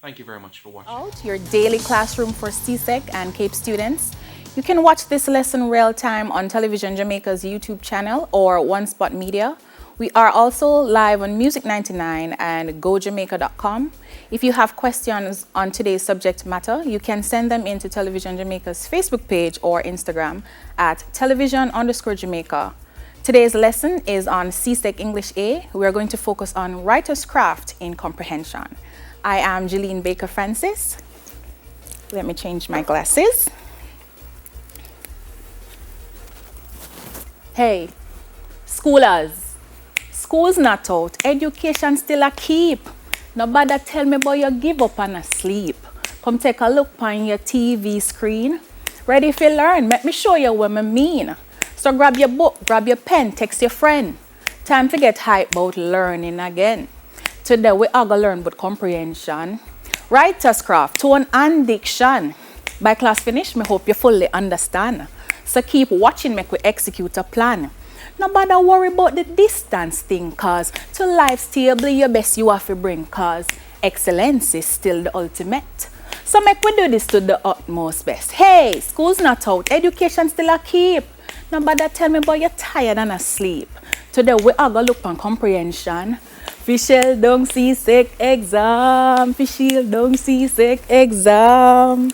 Thank you very much for watching. Out your daily classroom for CSEC and CAPE students. You can watch this lesson real time on Television Jamaica's YouTube channel or One Spot Media. We are also live on Music 99 and gojamaica.com. If you have questions on today's subject matter, you can send them into Television Jamaica's Facebook page or Instagram at television_Jamaica. Today's lesson is on CSEC English A. We are going to focus on writer's craft in comprehension. I am Julien Baker Francis. Let me change my glasses. Hey, schoolers, school's not out, education still a keep. Nobody tell me about you give up and asleep. Come take a look on your TV screen. Ready for learn, let me show you what I mean. So grab your book, grab your pen, text your friend. Time to get hype about learning again. Today we are going to learn about comprehension, writer's craft, tone and diction. By class finish, I hope you fully understand. So keep watching, make we execute a plan. Nobody worry about the distance thing, cause to life stable your best you have to bring, cause excellence is still the ultimate. So make we do this to the utmost best. Hey, school's not out, education still a keep. Nobody tell me about you tired and asleep. Today we are going to look on comprehension. Fischel don't CSEC exam. Fischel don't CSEC exam.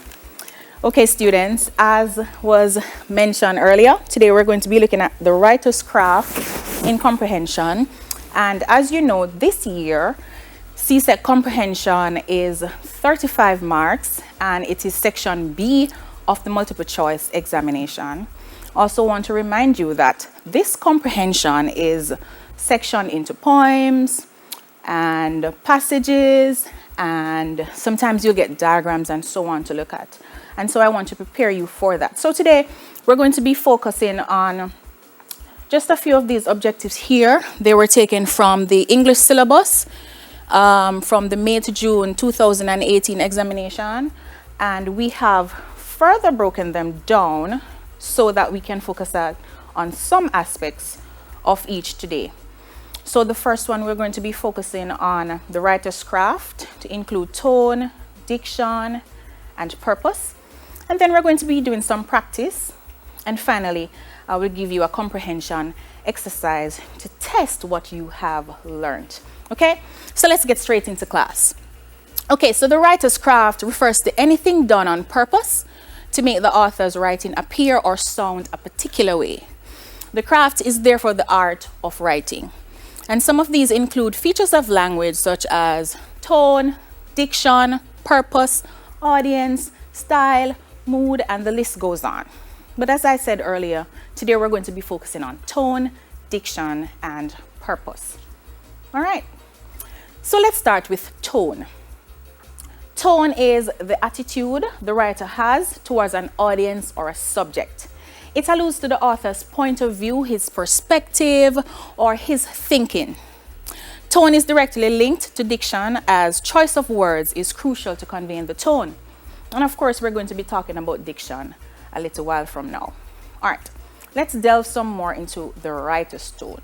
Okay, students, as was mentioned earlier, today we're going to be looking at the writer's craft in comprehension. And as you know, this year, CSEC comprehension is 35 marks, and it is section B of the multiple choice examination. Also want to remind you that this comprehension is sectioned into poems and passages, and sometimes you'll get diagrams and so on to look at. And so I want to prepare you for that. So today we're going to be focusing on just a few of these objectives here. They were taken from the English syllabus from the May to June 2018 examination, and we have further broken them down so that we can focus on some aspects of each today. So the first one, we're going to be focusing on the writer's craft to include tone, diction, and purpose. And then we're going to be doing some practice. And finally, I will give you a comprehension exercise to test what you have learned. Okay, so let's get straight into class. Okay, so the writer's craft refers to anything done on purpose to make the author's writing appear or sound a particular way. The craft is therefore the art of writing. And some of these include features of language such as tone, diction, purpose, audience, style, mood, and the list goes on. But as I said earlier, today we're going to be focusing on tone, diction, and purpose. All right, so let's start with tone. Tone is the attitude the writer has towards an audience or a subject. It alludes to the author's point of view, his perspective, or his thinking. Tone is directly linked to diction, as choice of words is crucial to conveying the tone. And of course, we're going to be talking about diction a little while from now. All right, let's delve some more into the writer's tone.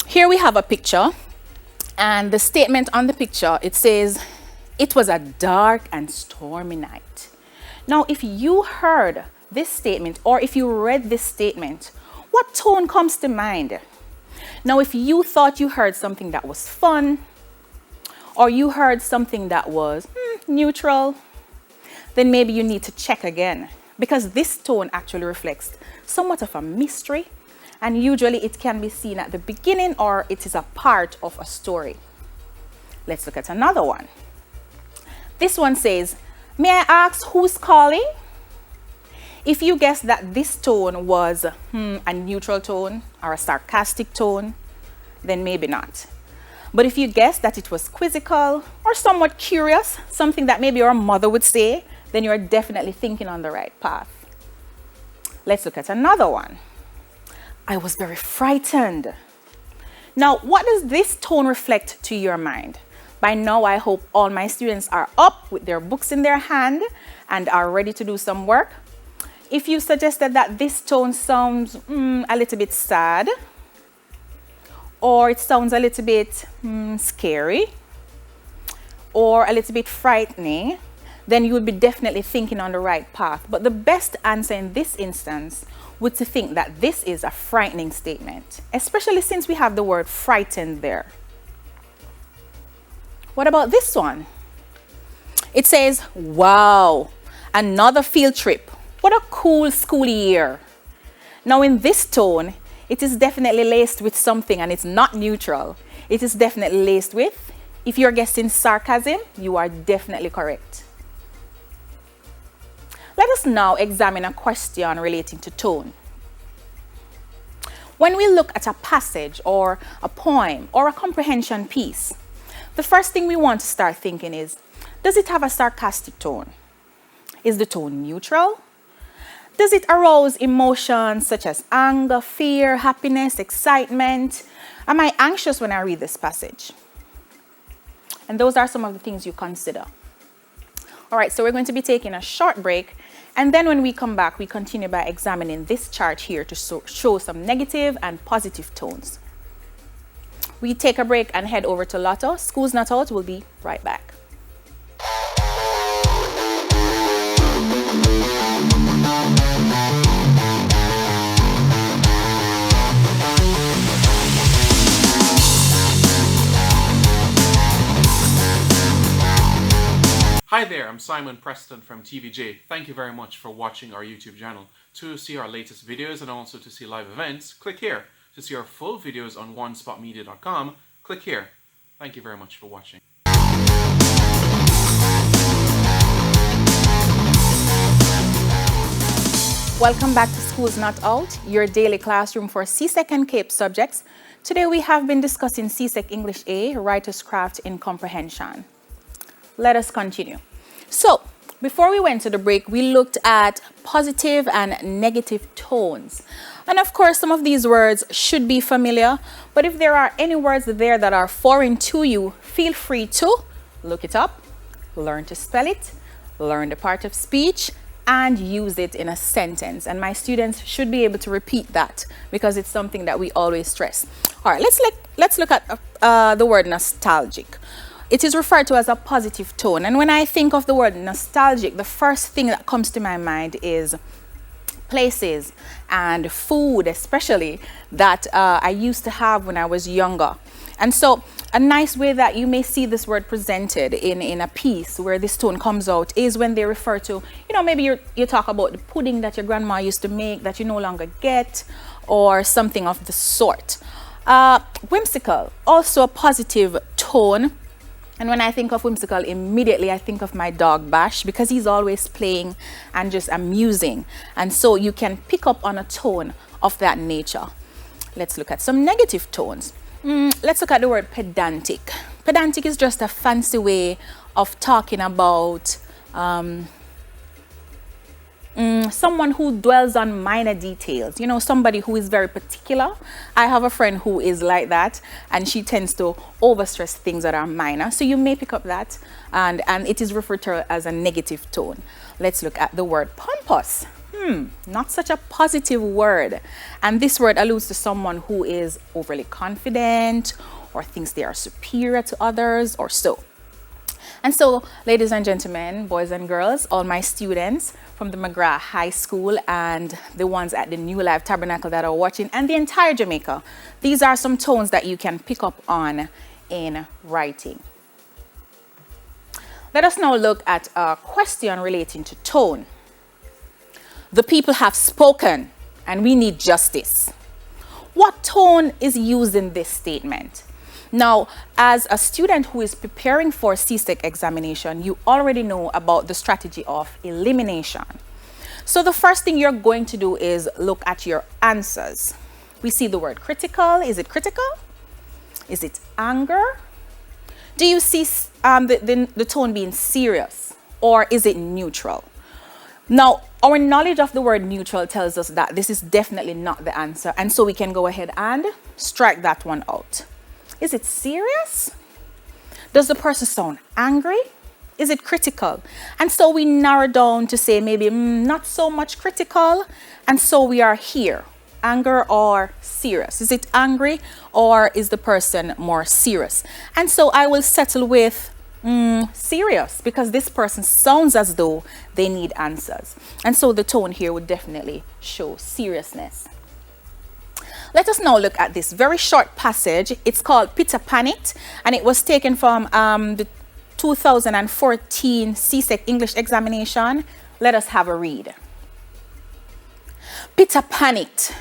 Here we have a picture, and the statement on the picture, it says, "It was a dark and stormy night." Now, if you heard this statement, or if you read this statement, what tone comes to mind? Now, if you thought you heard something that was fun, or you heard something that was neutral, then maybe you need to check again, because this tone actually reflects somewhat of a mystery, and usually it can be seen at the beginning or it is a part of a story. Let's look at another one. This one says, "May I ask who's calling?" If you guessed that this tone was a neutral tone or a sarcastic tone, then maybe not. But if you guessed that it was quizzical or somewhat curious, something that maybe your mother would say, then you're definitely thinking on the right path. Let's look at another one. "I was very frightened." Now, what does this tone reflect to your mind? By now, I hope all my students are up with their books in their hand and are ready to do some work. If you suggested that this tone sounds a little bit sad, or it sounds a little bit scary, or a little bit frightening, then you would be definitely thinking on the right path. But the best answer in this instance would to think that this is a frightening statement, especially since we have the word frightened there. What about this one? It says, wow, another field trip. What a cool school year. Now in this tone, it is definitely laced with something, and it's not neutral. It is definitely laced with, if you're guessing sarcasm, you are definitely correct. Let us now examine a question relating to tone. When we look at a passage or a poem or a comprehension piece, the first thing we want to start thinking is, does it have a sarcastic tone? Is the tone neutral? Does it arouse emotions such as anger, fear, happiness, excitement? Am I anxious when I read this passage? And those are some of the things you consider. All right, so we're going to be taking a short break. And then when we come back, we continue by examining this chart here to show some negative and positive tones. We take a break and head over to Lotto. School's Not Out. We'll be right back. Hi there, I'm Simon Preston from TVJ. Thank you very much for watching our YouTube channel. To see our latest videos and also to see live events, click here. To see our full videos on onespotmedia.com, click here. Thank you very much for watching. Welcome back to School's Not Out, your daily classroom for CSEC and CAPE subjects. Today we have been discussing CSEC English A, Writer's Craft in Comprehension. Let us continue. So, before we went to the break, we looked at positive and negative tones. And of course, some of these words should be familiar, but if there are any words there that are foreign to you, feel free to look it up, learn to spell it, learn the part of speech, and use it in a sentence. And my students should be able to repeat that because it's something that we always stress. All right, let's look at the word nostalgic. It is referred to as a positive tone. And when I think of the word nostalgic, the first thing that comes to my mind is places and food, especially that I used to have when I was younger. And so a nice way that you may see this word presented in a piece where this tone comes out is when they refer to, maybe you talk about the pudding that your grandma used to make that you no longer get, or something of the sort. Whimsical, also a positive tone. And when I think of whimsical, immediately I think of my dog Bash, because he's always playing and just amusing. And so you can pick up on a tone of that nature. Let's look at some negative tones. Let's look at the word pedantic. Pedantic is just a fancy way of talking about someone who dwells on minor details, somebody who is very particular. I have a friend who is like that, and she tends to overstress things that are minor. So you may pick up that, and it is referred to as a negative tone. Let's look at the word pompous. Not such a positive word. And this word alludes to someone who is overly confident or thinks they are superior to others or so. And so, ladies and gentlemen, boys and girls, all my students from the McGrath High School and the ones at the New Life Tabernacle that are watching, and the entire Jamaica, these are some tones that you can pick up on in writing. Let us now look at a question relating to tone. The people have spoken and we need justice. What tone is used in this statement? Now, as a student who is preparing for CSEC examination, you already know about the strategy of elimination. So the first thing you're going to do is look at your answers. We see the word critical. Is it critical? Is it anger? Do you see the tone being serious, or is it neutral? Now, our knowledge of the word neutral tells us that this is definitely not the answer, and so we can go ahead and strike that one out. Is it serious? Does the person sound angry? Is it critical? And so we narrow down to say maybe not so much critical, and so we are here. Anger or serious? Is it angry, or is the person more serious? And so I will settle with serious, because this person sounds as though they need answers. And so the tone here would definitely show seriousness. Let us now look at this very short passage. It's called Peter Panicked, and it was taken from the 2014 CSEC English examination. Let us have a read. Peter panicked.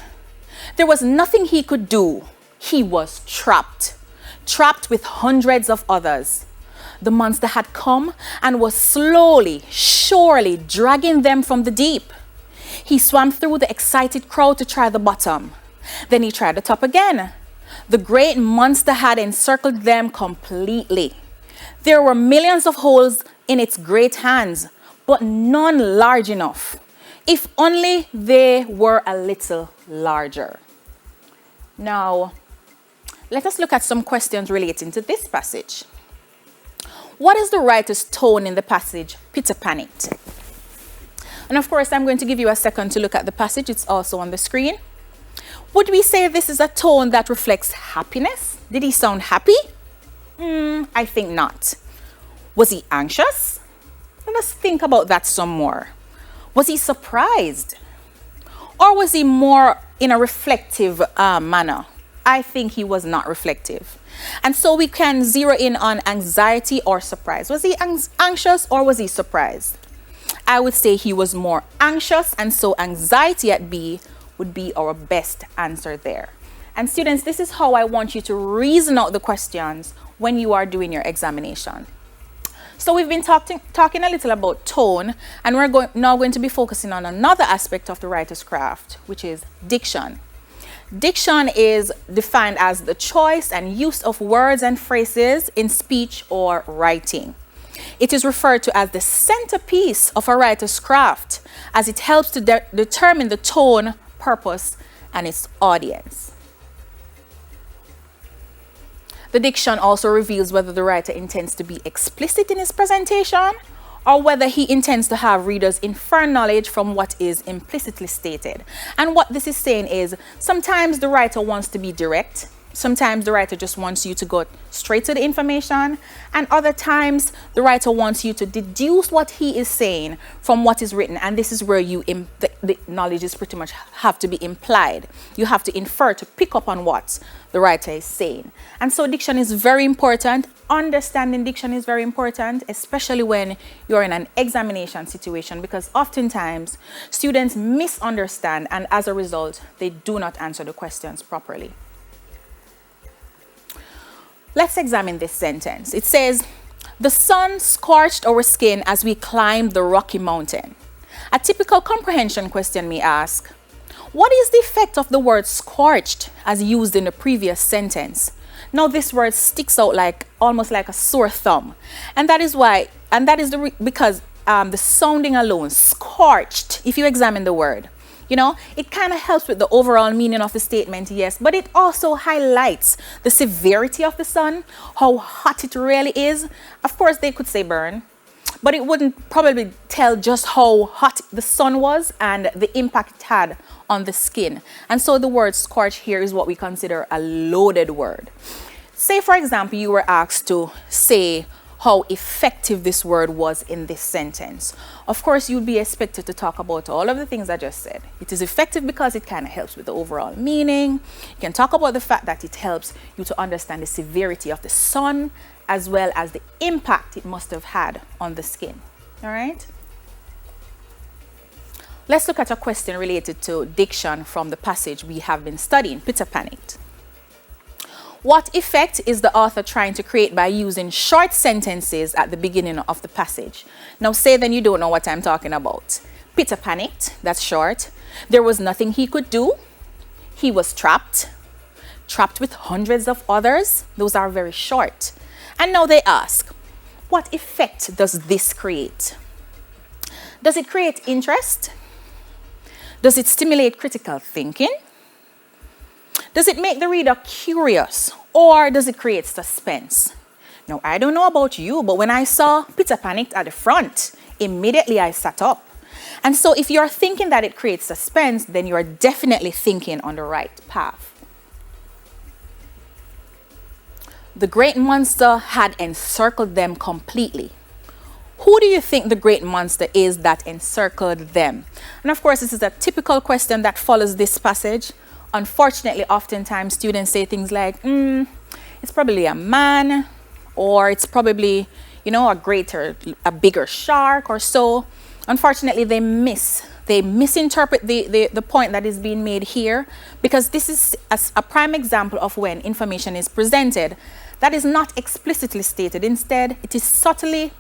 There was nothing he could do. He was trapped with hundreds of others. The monster had come and was slowly, surely dragging them from the deep. He swam through the excited crowd to try the bottom. Then he tried the top again. The great monster had encircled them completely. There were millions of holes in its great hands, but none large enough. If only they were a little larger. Now, let us look at some questions relating to this passage. What is the writer's tone in the passage, Peter panicked? And of course, I'm going to give you a second to look at the passage. It's also on the screen. Would we say this is a tone that reflects happiness? Did he sound happy? I think not. Was he anxious? Let us think about that some more. Was he surprised? Or was he more in a reflective manner? I think he was not reflective. And so we can zero in on anxiety or surprise. Was he anxious or was he surprised? I would say he was more anxious, and so anxiety at B would be our best answer there. And students, this is how I want you to reason out the questions when you are doing your examination. So we've been talking a little about tone, and we're now going to be focusing on another aspect of the writer's craft, which is diction. Diction is defined as the choice and use of words and phrases in speech or writing. It is referred to as the centerpiece of a writer's craft, as it helps to determine the tone, purpose, and its audience. The diction also reveals whether the writer intends to be explicit in his presentation or whether he intends to have readers infer knowledge from what is implicitly stated. And what this is saying is sometimes the writer wants to be direct. Sometimes the writer just wants you to go straight to the information, and other times the writer wants you to deduce what he is saying from what is written, and this is where the knowledge is pretty much have to be implied. You have to infer to pick up on what the writer is saying. And so diction is very important. Understanding diction is very important, especially when you're in an examination situation, because oftentimes students misunderstand, and as a result, they do not answer the questions properly. Let's examine this sentence. It says, the sun scorched our skin as we climbed the rocky mountain. A typical comprehension question may ask, what is the effect of the word scorched as used in the previous sentence? Now this word sticks out almost like a sore thumb. And that is because the sounding alone, scorched, if you examine the word, it kind of helps with the overall meaning of the statement, yes, but it also highlights the severity of the sun, how hot it really is. Of course, they could say burn, but it wouldn't probably tell just how hot the sun was and the impact it had on the skin. And so the word scorch here is what we consider a loaded word. Say, for example, you were asked to say how effective this word was in this sentence. Of course, you'd be expected to talk about all of the things I just said. It is effective because it kind of helps with the overall meaning. You can talk about the fact that it helps you to understand the severity of the sun, as well as the impact it must have had on the skin. All right? Let's look at a question related to diction from the passage we have been studying, Peter panicked. What effect is the author trying to create by using short sentences at the beginning of the passage? Now say then you don't know what I'm talking about. Peter panicked, that's short. There was nothing he could do. He was trapped with hundreds of others. Those are very short. And now they ask, what effect does this create? Does it create interest? Does it stimulate critical thinking? Does it make the reader curious, or does it create suspense? Now, I don't know about you, but when I saw Peter panicked at the front, immediately I sat up. And so if you're thinking that it creates suspense, then you're definitely thinking on the right path. the great monster had encircled them completely. Who do you think the great monster is that encircled them? And of course, this is a typical question that follows this passage. Unfortunately, oftentimes students say things like, it's probably a man, or it's probably, you know, a bigger shark or so. Unfortunately, they misinterpret the point that is being made here, because this is a prime example of when information is presented that is not explicitly stated. Instead, it is subtly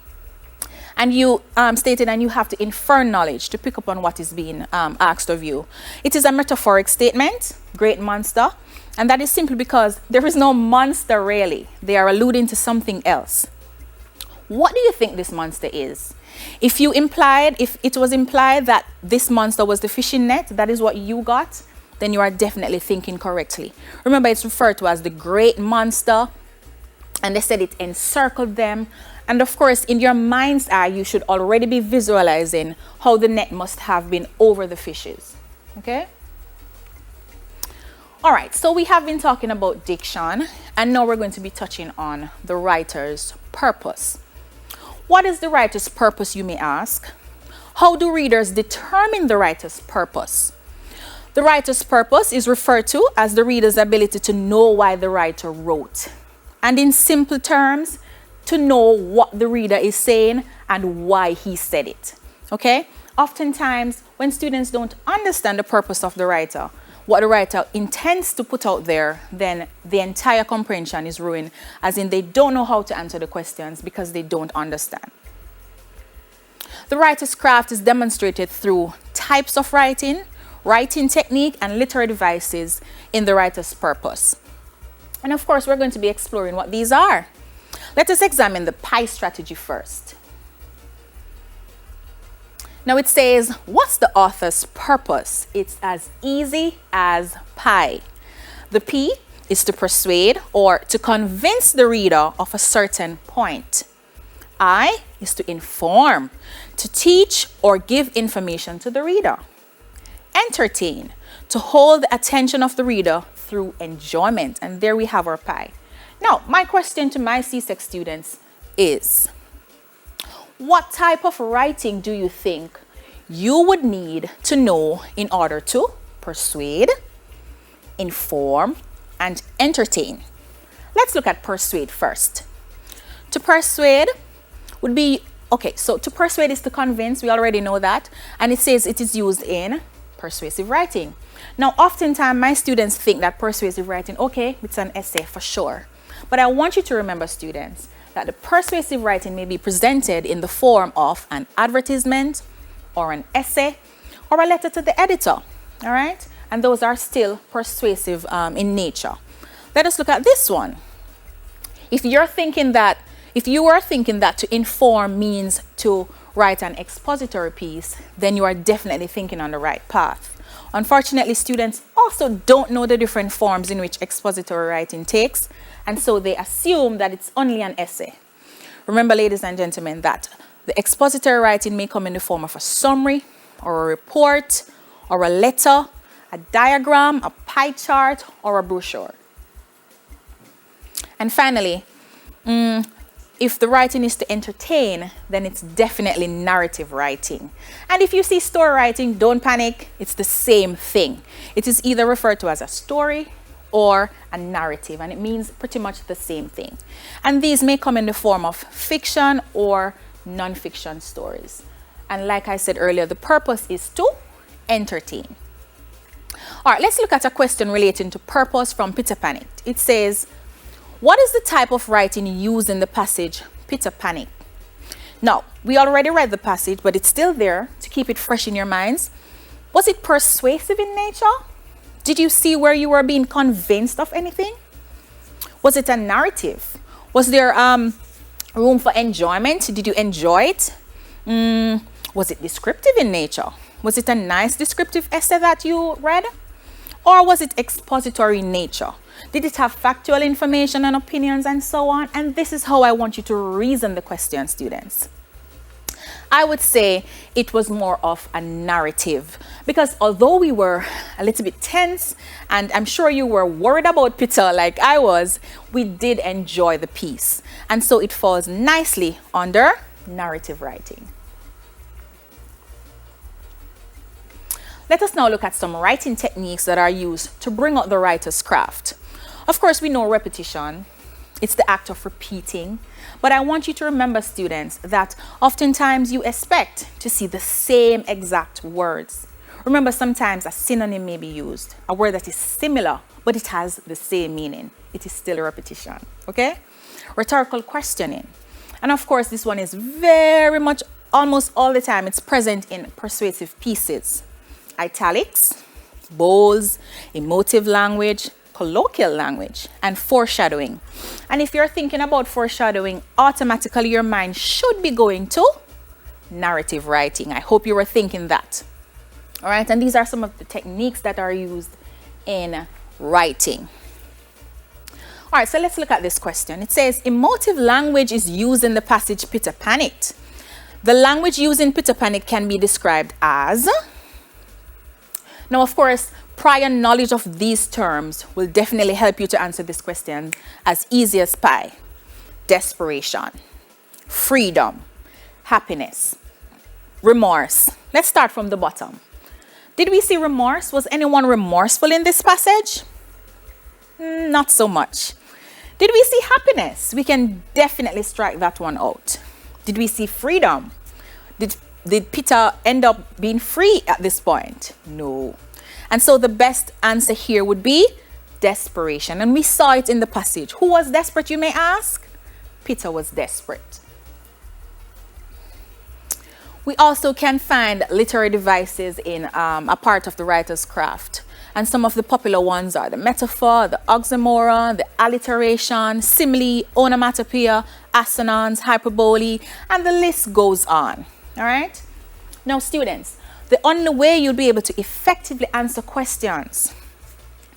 and you stated, and you have to infer knowledge to pick up on what is being asked of you. It is a metaphoric statement, great monster, and that is simply because there is no monster really. They are alluding to something else. What do you think this monster is? If it was implied that this monster was the fishing net, that is what you got, then you are definitely thinking correctly. Remember, it's referred to as the great monster, and they said it encircled them. And of course, in your mind's eye, you should already be visualizing how the net must have been over the fishes. Okay? All right, so we have been talking about diction, and now we're going to be touching on the writer's purpose. What is the writer's purpose, you may ask? How do readers determine the writer's purpose? The writer's purpose is referred to as the reader's ability to know why the writer wrote. And in simple terms, to know what the reader is saying and why he said it. Okay? Oftentimes, when students don't understand the purpose of the writer, what the writer intends to put out there, then the entire comprehension is ruined, as in they don't know how to answer the questions because they don't understand. The writer's craft is demonstrated through types of writing, writing technique, and literary devices in the writer's purpose. And of course, we're going to be exploring what these are. Let us examine the pie strategy first. Now it says, what's the author's purpose? It's as easy as pie. The P is to persuade or to convince the reader of a certain point. I is to inform, to teach or give information to the reader. Entertain, to hold the attention of the reader through enjoyment. And there we have our pie. Now, my question to my CSEC students is, what type of writing do you think you would need to know in order to persuade, inform, and entertain? Let's look at persuade first. To persuade would be, okay, so to persuade is to convince, we already know that, and it says it is used in persuasive writing. Now, oftentimes my students think that persuasive writing, okay, it's an essay for sure. But I want you to remember, students, that the persuasive writing may be presented in the form of an advertisement or an essay or a letter to the editor, all right? And those are still persuasive in nature. Let us look at this one. If you are thinking that to inform means to write an expository piece, then you are definitely thinking on the right path. Unfortunately, students also don't know the different forms in which expository writing takes, and so they assume that it's only an essay. Remember, ladies and gentlemen, that the expository writing may come in the form of a summary or a report or a letter, a diagram, a pie chart, or a brochure. And finally, if the writing is to entertain, then it's definitely narrative writing. And if you see story writing, don't panic, it's the same thing. It is either referred to as a story or a narrative, and it means pretty much the same thing. And these may come in the form of fiction or non-fiction stories. And like I said earlier, the purpose is to entertain. All right, let's look at a question relating to purpose from Peter Panic. It says, what is the type of writing used in the passage Peter Panic? Now, we already read the passage, but it's still there to keep it fresh in your minds. Was it persuasive in nature? Did you see where you were being convinced of anything? Was it a narrative? Was there room for enjoyment? Did you enjoy it? Was it descriptive in nature? Was it a nice descriptive essay that you read? Or was it expository in nature? Did it have factual information and opinions and so on? And this is how I want you to reason the question, students. I would say it was more of a narrative, because although we were a little bit tense, and I'm sure you were worried about Peter like I was, we did enjoy the piece. And so it falls nicely under narrative writing. Let us now look at some writing techniques that are used to bring out the writer's craft. Of course, we know repetition. It's the act of repeating. But I want you to remember, students, that oftentimes you expect to see the same exact words. Remember, sometimes a synonym may be used, a word that is similar, but it has the same meaning. It is still a repetition, okay? Rhetorical questioning. And of course, this one is very much, almost all the time, it's present in persuasive pieces. Italics, bolds, emotive language, colloquial language, and foreshadowing. And if you're thinking about foreshadowing, automatically your mind should be going to narrative writing. I hope you were thinking that. All right, and these are some of the techniques that are used in writing. All right, so let's look at this question. It says, emotive language is used in the passage Peter panicked. The language used in Peter panicked can be described as... Now, of course, prior knowledge of these terms will definitely help you to answer this question as easy as pie. Desperation, freedom, happiness, remorse. Let's start from the bottom. Did we see remorse? Was anyone remorseful in this passage? Not so much. Did we see happiness? We can definitely strike that one out. Did we see freedom? Did Peter end up being free at this point? No. And so the best answer here would be desperation. And we saw it in the passage. Who was desperate, you may ask? Peter was desperate. We also can find literary devices in a part of the writer's craft. And some of the popular ones are the metaphor, the oxymoron, the alliteration, simile, onomatopoeia, assonance, hyperbole, and the list goes on. All right? Now, students, the only way you'll be able to effectively answer questions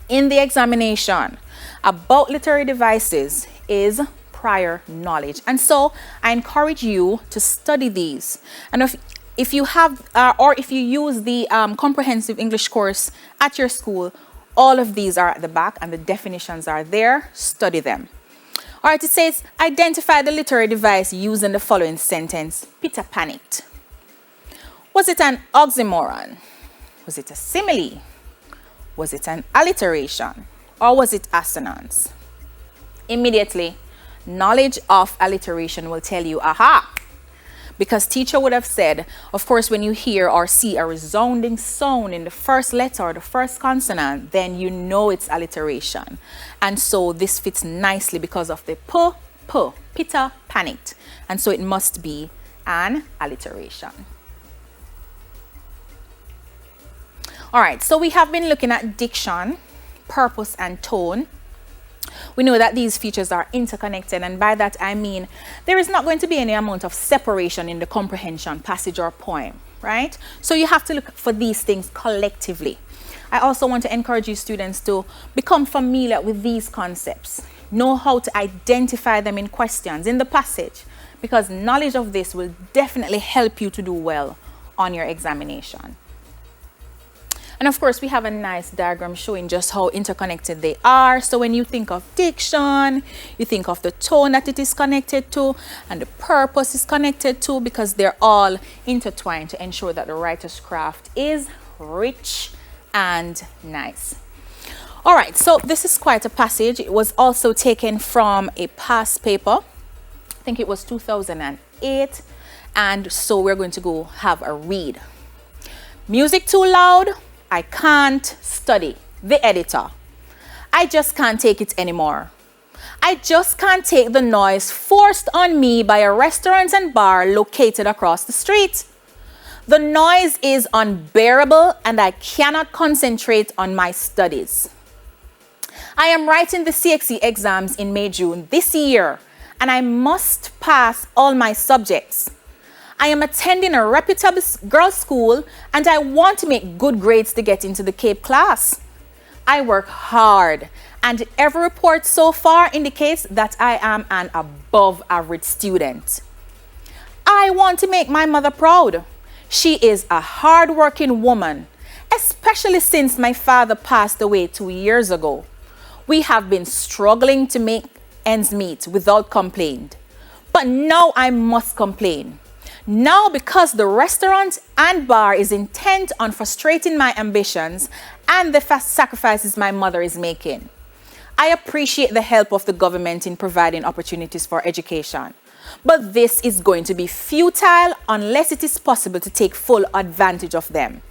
in the examination about literary devices is prior knowledge. And so I encourage you to study these. And if you have, or if you use the comprehensive English course at your school, all of these are at the back and the definitions are there. Study them. All right, it says, identify the literary device used in the following sentence. Peter panicked. Was it an oxymoron? Was it a simile? Was it an alliteration? Or was it assonance? Immediately, knowledge of alliteration will tell you, aha! Because teacher would have said, of course, when you hear or see a resounding sound in the first letter or the first consonant, then you know it's alliteration. And so this fits nicely because of the p. Peter panicked. And so it must be an alliteration. All right, so we have been looking at diction, purpose, and tone. We know that these features are interconnected, and by that I mean there is not going to be any amount of separation in the comprehension, passage, or poem, right? So you have to look for these things collectively. I also want to encourage you students to become familiar with these concepts. Know how to identify them in questions, in the passage, because knowledge of this will definitely help you to do well on your examination. And of course, we have a nice diagram showing just how interconnected they are. So when you think of diction, you think of the tone that it is connected to and the purpose is connected to, because they're all intertwined to ensure that the writer's craft is rich and nice. All right, so this is quite a passage. It was also taken from a past paper. I think it was 2008. And so we're going to go have a read. Music too loud? I can't study. The editor. I just can't take it anymore. I just can't take the noise forced on me by a restaurant and bar located across the street. The noise is unbearable and I cannot concentrate on my studies. I am writing the CSEC exams in May-June this year and I must pass all my subjects. I am attending a reputable girls' school and I want to make good grades to get into the CAPE class. I work hard and every report so far indicates that I am an above average student. I want to make my mother proud. She is a hard-working woman especially since my father passed away 2 years ago. We have been struggling to make ends meet without complaint. But now I must complain. Now, because the restaurant and bar is intent on frustrating my ambitions and the sacrifices my mother is making. I appreciate the help of the government in providing opportunities for education. But this is going to be futile unless it is possible to take full advantage of them.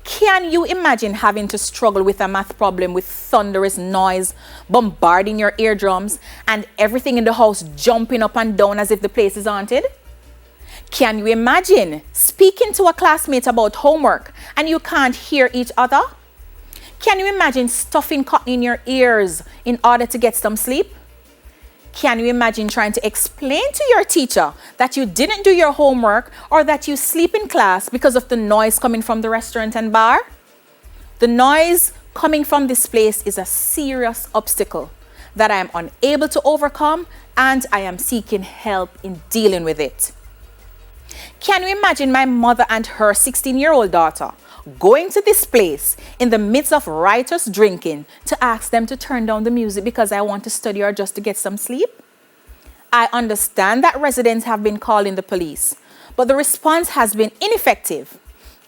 Can you imagine having to struggle with a math problem with thunderous noise bombarding your eardrums and everything in the house jumping up and down as if the place is haunted? Can you imagine speaking to a classmate about homework and you can't hear each other? Can you imagine stuffing cotton in your ears in order to get some sleep? Can you imagine trying to explain to your teacher that you didn't do your homework or that you sleep in class because of the noise coming from the restaurant and bar? The noise coming from this place is a serious obstacle that I am unable to overcome, and I am seeking help in dealing with it. Can you imagine my mother and her 16-year-old daughter going to this place in the midst of riotous drinking to ask them to turn down the music because I want to study or just to get some sleep? I understand that residents have been calling the police, but the response has been ineffective.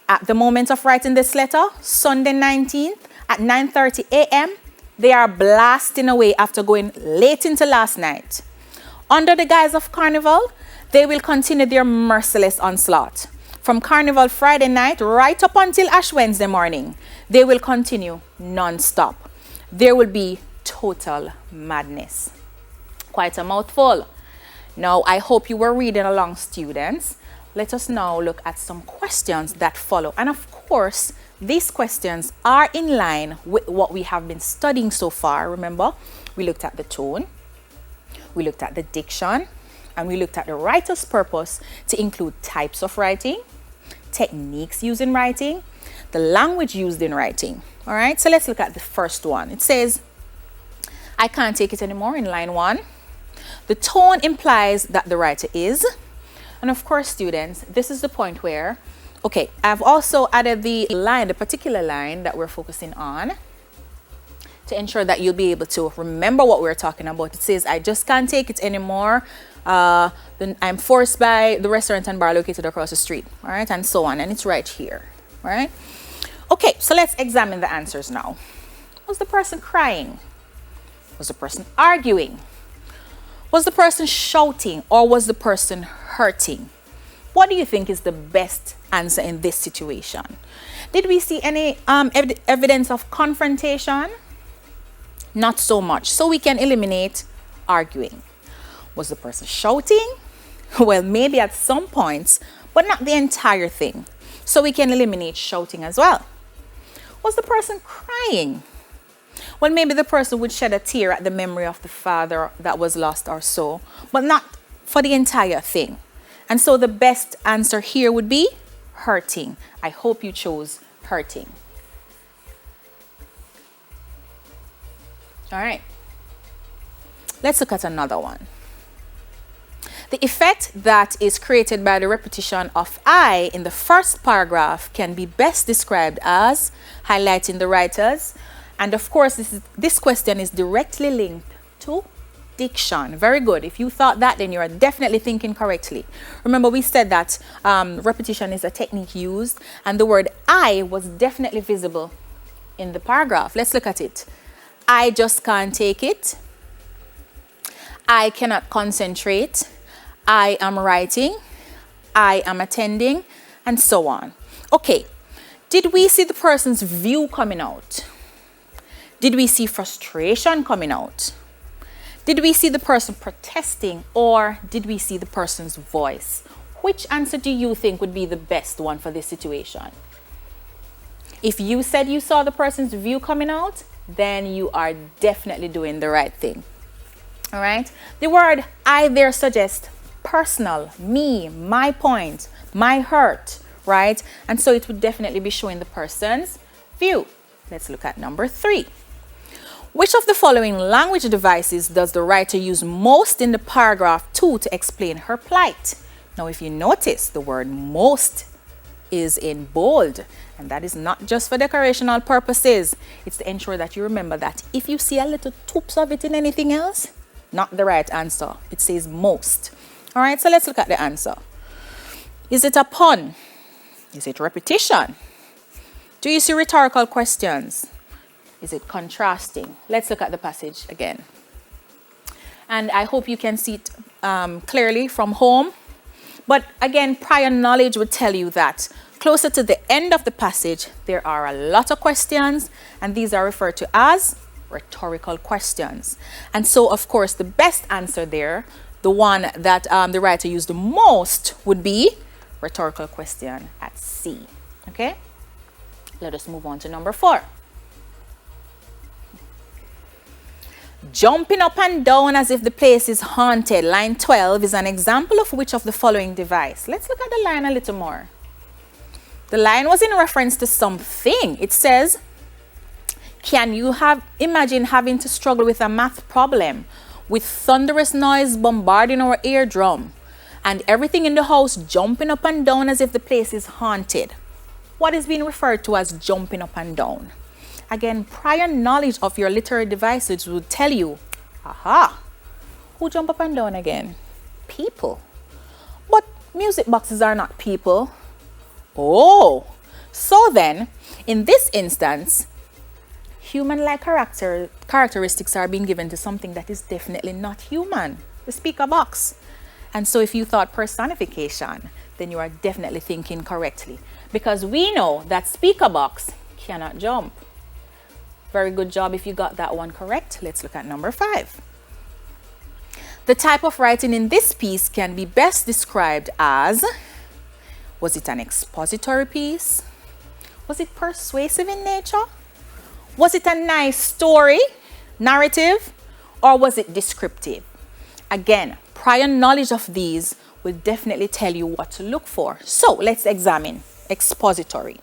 At the moment of writing this letter, Sunday 19th at 9:30 a.m., they are blasting away after going late into last night. Under the guise of carnival, they will continue their merciless onslaught. From Carnival Friday night right up until Ash Wednesday morning, they will continue non-stop. There will be total madness. Quite a mouthful. Now, I hope you were reading along, students. Let us now look at some questions that follow. And of course, these questions are in line with what we have been studying so far. Remember, we looked at the tone, we looked at the diction, and we looked at the writer's purpose to include types of writing, techniques used in writing, the language used in writing. All right, so let's look at the first one. It says, I can't take it anymore in line 1. The tone implies that the writer is. And of course, students, this is the point where, okay, I've also added the line, the particular line that we're focusing on to ensure that you'll be able to remember what we're talking about. It says, I just can't take it anymore. Then I'm forced by the restaurant and bar located across the street, all right, and so on, and it's right here, all right? Okay, so let's examine the answers now. Was the person crying? Was the person arguing? Was the person shouting, or was the person hurting? What do you think is the best answer in this situation? Did we see any evidence of confrontation? Not so much, so we can eliminate arguing. Was the person shouting? Well, maybe at some points, but not the entire thing. So we can eliminate shouting as well. Was the person crying? Well, maybe the person would shed a tear at the memory of the father that was lost or so, but not for the entire thing. And so the best answer here would be hurting. I hope you chose hurting. All right. Let's look at another one. The effect that is created by the repetition of I in the first paragraph can be best described as highlighting the writers. And of course, this question is directly linked to diction. Very good. If you thought that, then you are definitely thinking correctly. Remember, we said that repetition is a technique used, and the word I was definitely visible in the paragraph. Let's look at it. I just can't take it. I cannot concentrate. I am writing, I am attending, and so on. Okay, did we see the person's view coming out? Did we see frustration coming out? Did we see the person protesting, or did we see the person's voice? Which answer do you think would be the best one for this situation? If you said you saw the person's view coming out, then you are definitely doing the right thing. All right? The word I there suggests personal, me, my point, my hurt, right? And so it would definitely be showing the person's view. Let's look at number 3. Which of the following language devices does the writer use most in the paragraph 2 to explain her plight? Now, if you notice, the word most is in bold. And that is not just for decorational purposes. It's to ensure that you remember that if you see a little toops of it in anything else, not the right answer. It says most. All right, so let's look at the answer. Is it a pun? Is it repetition? Do you see rhetorical questions? Is it contrasting? Let's look at the passage again. And I hope you can see it clearly from home. But again, prior knowledge would tell you that closer to the end of the passage, there are a lot of questions, and these are referred to as rhetorical questions. And so, of course, the best answer there, the one that the writer used the most, would be rhetorical question at C. Okay? Let us move on to number 4. Jumping up and down as if the place is haunted. Line 12 is an example of which of the following device? Let's look at the line a little more. The line was in reference to something. It says, can you imagine having to struggle with a math problem with thunderous noise bombarding our eardrum and everything in the house jumping up and down as if the place is haunted? What is being referred to as jumping up and down? Again, prior knowledge of your literary devices would tell you, aha, who jump up and down again? People. But music boxes are not people. Oh, so then, in this instance, human-like characteristics are being given to something that is definitely not human, the speaker box. And so if you thought personification, then you are definitely thinking correctly, because we know that speaker box cannot jump. Very good job if you got that one correct. Let's look at number 5. The type of writing in this piece can be best described as, was it an expository piece? Was it persuasive in nature? Was it a nice story, narrative, or was it descriptive? Again, prior knowledge of these will definitely tell you what to look for. So let's examine expository.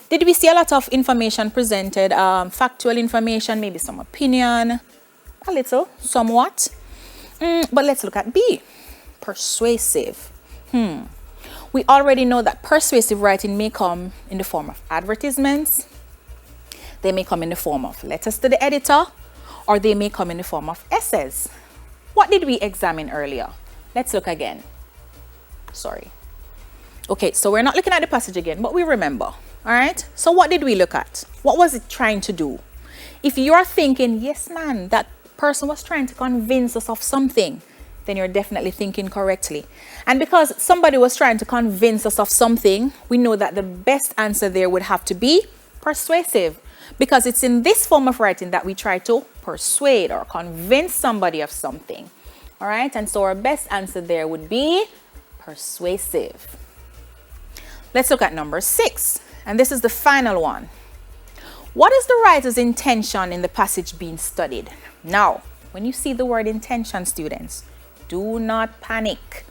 Did we see a lot of information presented, factual information, maybe some opinion, a little, somewhat? But let's look at B, persuasive. We already know that persuasive writing may come in the form of advertisements, they may come in the form of letters to the editor, or they may come in the form of essays. What did we examine earlier? Let's look again. Sorry. Okay, so we're not looking at the passage again, but we remember. All right, so what did we look at? What was it trying to do? If you're thinking, yes, man, that person was trying to convince us of something, then you're definitely thinking correctly. And because somebody was trying to convince us of something, we know that the best answer there would have to be persuasive, because it's in this form of writing that we try to persuade or convince somebody of something. All right, and so our best answer there would be persuasive. Let's look at number 6. And this is the final one. What is the writer's intention in the passage being studied? Now, when you see the word intention, students, do not panic.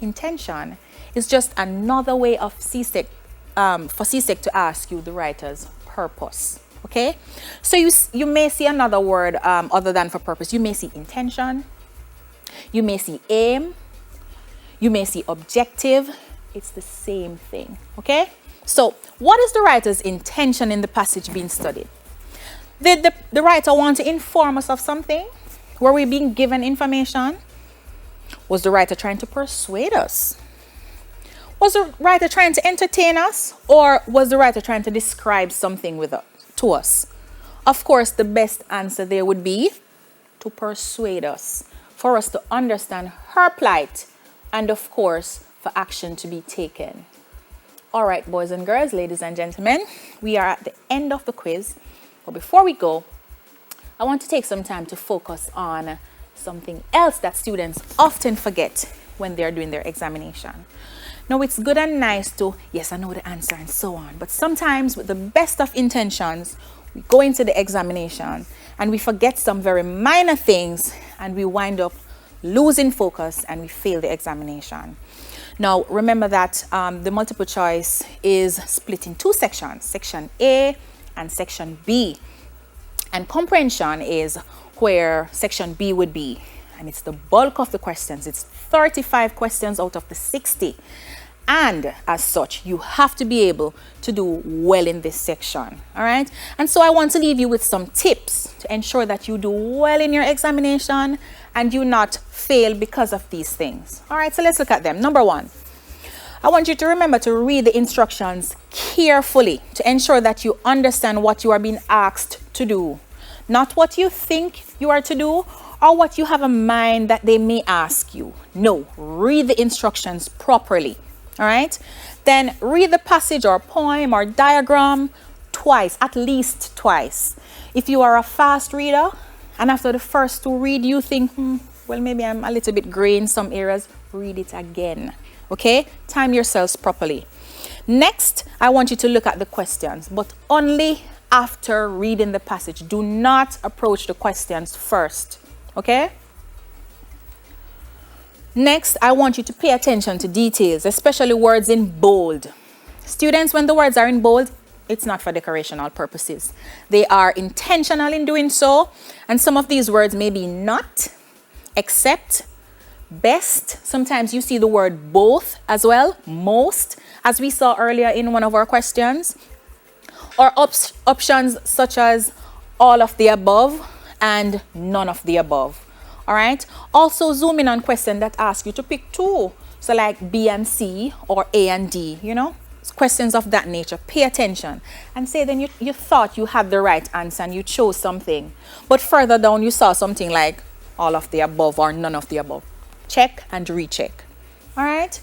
Intention is just another way of CSEC, for CSEC to ask you the writer's purpose. Okay? So you may see another word other than for purpose. You may see intention. You may see aim. You may see objective. It's the same thing. Okay? So, what is the writer's intention in the passage being studied? Did the writer want to inform us of something? Were we being given information? Was the writer trying to persuade us? Was the writer trying to entertain us? Or was the writer trying to describe something to us? Of course, the best answer there would be to persuade us, for us to understand her plight, and of course, for action to be taken. All right, boys and girls, ladies and gentlemen, we are at the end of the quiz. But before we go, I want to take some time to focus on something else that students often forget when they're doing their examination. Now, it's good and nice to, yes, I know the answer and so on. But sometimes with the best of intentions, we go into the examination and we forget some very minor things and we wind up losing focus and we fail the examination. Now, remember that the multiple choice is split in 2 sections, section A and section B. And comprehension is where section B would be. And it's the bulk of the questions. It's 35 questions out of the 60. And as such, you have to be able to do well in this section. All right. And so I want to leave you with some tips to ensure that you do well in your examination and you not fail because of these things. All right. So let's look at them. Number one, I want you to remember to read the instructions carefully to ensure that you understand what you are being asked to do. Not what you think you are to do or what you have in mind that they may ask you. No, read the instructions properly. All right. Then read the passage or poem or diagram twice, at least twice. If you are a fast reader and after the first to read you think, well, maybe I'm a little bit gray in some areas, read it again. Okay. Time yourselves properly. Next, I want you to look at the questions, but only after reading the passage. Do not approach the questions first. Okay. Next, I want you to pay attention to details, especially words in bold. Students, when the words are in bold, it's not for decorational purposes. They are intentional in doing so. And some of these words may be not, except, best. Sometimes you see the word both as well, most, as we saw earlier in one of our questions. Or options such as all of the above and none of the above. All right. Also zoom in on questions that ask you to pick two. So like B and C or A and D, you know, questions of that nature. Pay attention and say then you thought you had the right answer and you chose something. But further down you saw something like all of the above or none of the above. Check and recheck. All right.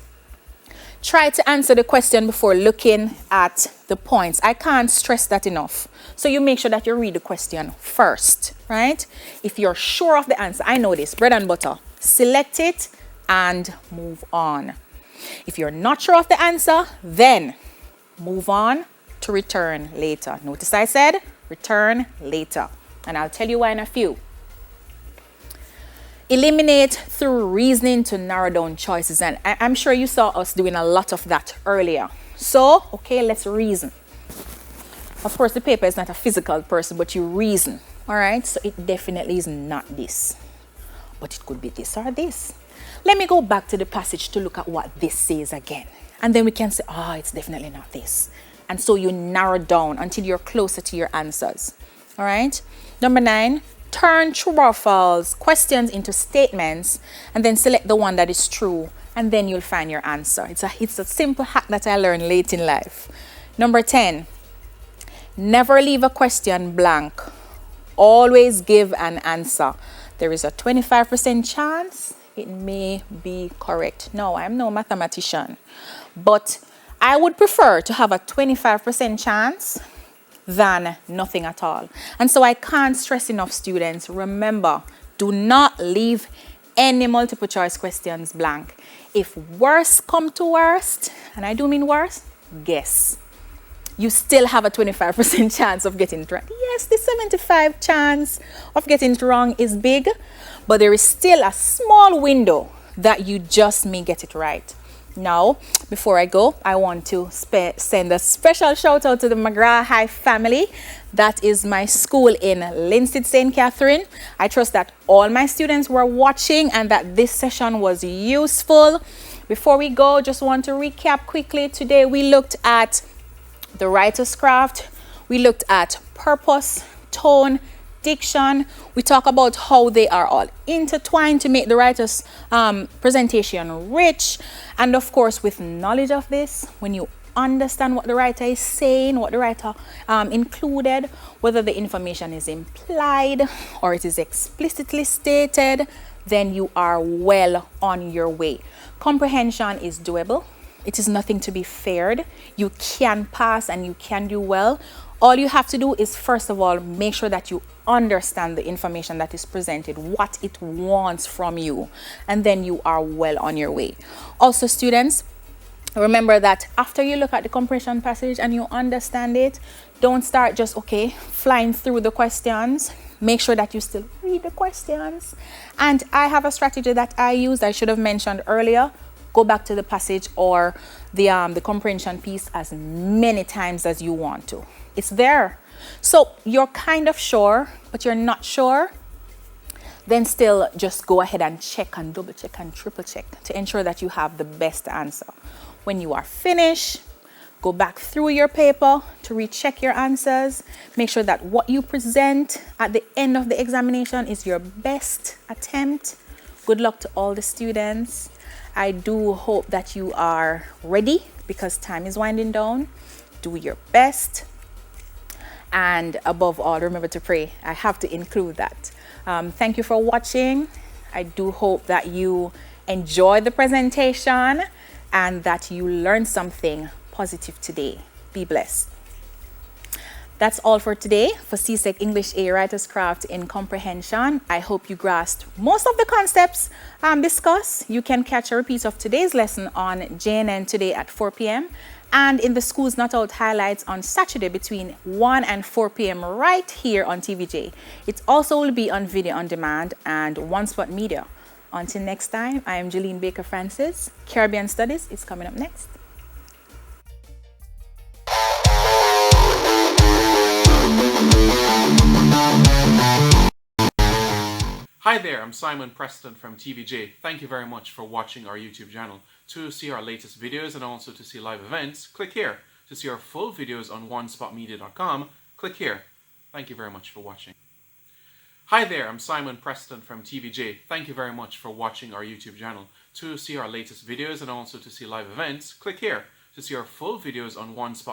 Try to answer the question before looking at the points. I can't stress that enough. So you make sure that you read the question first, right? If you're sure of the answer, I know this, bread and butter, select it and move on. If you're not sure of the answer, then move on to return later. Notice I said return later, and I'll tell you why in a few. Eliminate through reasoning to narrow down choices. And I'm sure you saw us doing a lot of that earlier. So, okay, let's reason. Of course, the paper is not a physical person, but you reason. All right, so it definitely is not this. But it could be this or this. Let me go back to the passage to look at what this says again. And then we can say, it's definitely not this. And so you narrow down until you're closer to your answers. All right. Number 9. Turn true or false questions into statements and then select the one that is true and then you'll find your answer. It's a simple hack that I learned late in life. Number 10, never leave a question blank. Always give an answer. There is a 25% chance it may be correct. No, I'm no mathematician, but I would prefer to have a 25% chance than nothing at all. And so I can't stress enough, students, remember, do not leave any multiple choice questions blank. If worst come to worst, and I do mean worst, guess. You still have a 25% chance of getting it right. Yes, the 75% chance of getting it wrong is big, but there is still a small window that you just may get it right. Now, before I go, I want to send a special shout out to the McGrath High family. That is my school in Linstead, St. Catherine. I trust that all my students were watching and that this session was useful. Before we go, just want to recap quickly. Today we looked at the writer's craft. We looked at purpose, tone, diction. We talk about how they are all intertwined to make the writer's presentation rich. And of course, with knowledge of this, when you understand what the writer is saying, what the writer included, whether the information is implied or it is explicitly stated, then you are well on your way. Comprehension is doable. It is nothing to be feared. You can pass and you can do well. All you have to do is, first of all, make sure that you understand the information that is presented, what it wants from you, and then you are well on your way. Also, students, remember that after you look at the comprehension passage and you understand it, don't start just, flying through the questions. Make sure that you still read the questions. And I have a strategy that I use, I should have mentioned earlier. Go back to the passage or the comprehension piece as many times as you want to. It's there. So you're kind of sure, but you're not sure. Then still just go ahead and check and double check and triple check to ensure that you have the best answer. When you are finished, go back through your paper to recheck your answers. Make sure that what you present at the end of the examination is your best attempt. Good luck to all the students. I do hope that you are ready because time is winding down. Do your best. And above all, remember to pray. I have to include that. Thank you for watching. I do hope that you enjoy the presentation and that you learned something positive today. Be blessed. That's all for today for CSEC English A Writer's Craft in Comprehension. I hope you grasped most of the concepts discussed. You can catch a repeat of today's lesson on JNN today at 4 p.m. and in the Schools Not Out highlights on Saturday between 1 and 4 p.m. right here on TVJ. It also will be on video on demand and One Spot Media. Until next time, I am Julien Baker Francis. Caribbean Studies is coming up next. Hi there, I'm Simon Preston from TVJ. Thank you very much for watching our YouTube channel. To see our latest videos and also to see live events, click here. To see our full videos on onespotmedia.com, click here. Thank you very much for watching. Hi there, I'm Simon Preston from TVJ. Thank you very much for watching our YouTube channel. To see our latest videos and also to see live events, click here. To see our full videos on onespotmedia.com,